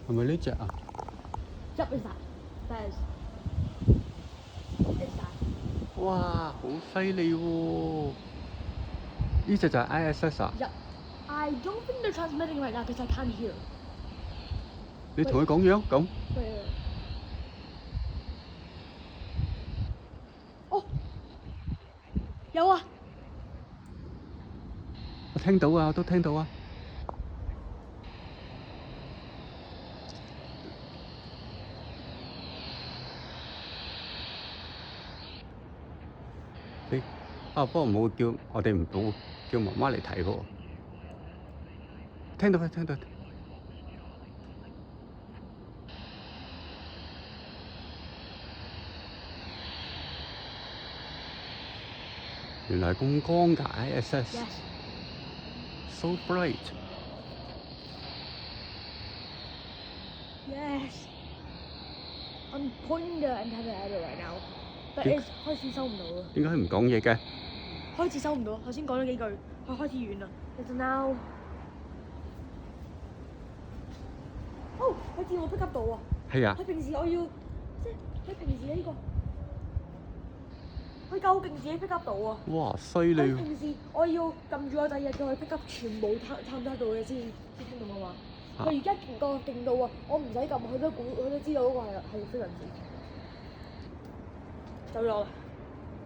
係咪呢只啊？ Yep, is that? That is. It's that. 哇，好犀利喎！呢只就係 ISS 啊？ Yep. I don't think they're transmitting right now because I can't hear. 你同佢講樣咁？ Wait. Oh. 有啊！我聽到啊，我都聽到啊。你不過唔好叫我哋唔好叫媽媽嚟睇喎。聽到啊，聽到。原來咁光㗎 ISS。Yes. So bright. Yes. I'm pointing the antenna at it right now. But 點 it's 開始收唔到啦。點解佢唔講嘢嘅？開始收唔到，頭先講咗幾句，佢開始遠啦。It's now。哦，佢自我 pick up 到啊！係啊。佢平時我要，即係佢平時呢個，佢夠勁自己 pick up 到啊！哇，犀利喎！佢平時我要撳住個掣叫佢 pick up 全部探得到嘅先聽到嘛。佢而家勁到啊！我唔使撳，佢都知道嗰個係非常之。走咗啦。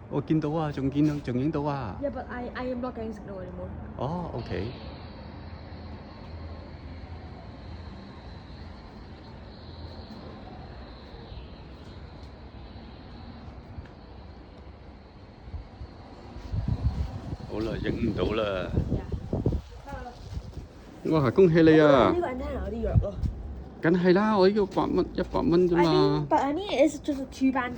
我見到啊，仲影到啊。Yeah, but I am not getting signal anymore. 哦 ，OK。好啦，影唔到啦。哇！恭喜你啊！呢個 antenna 有啲弱咯。梗係啦，我呢個100蚊啫嘛。But I mean, it's just a 2 band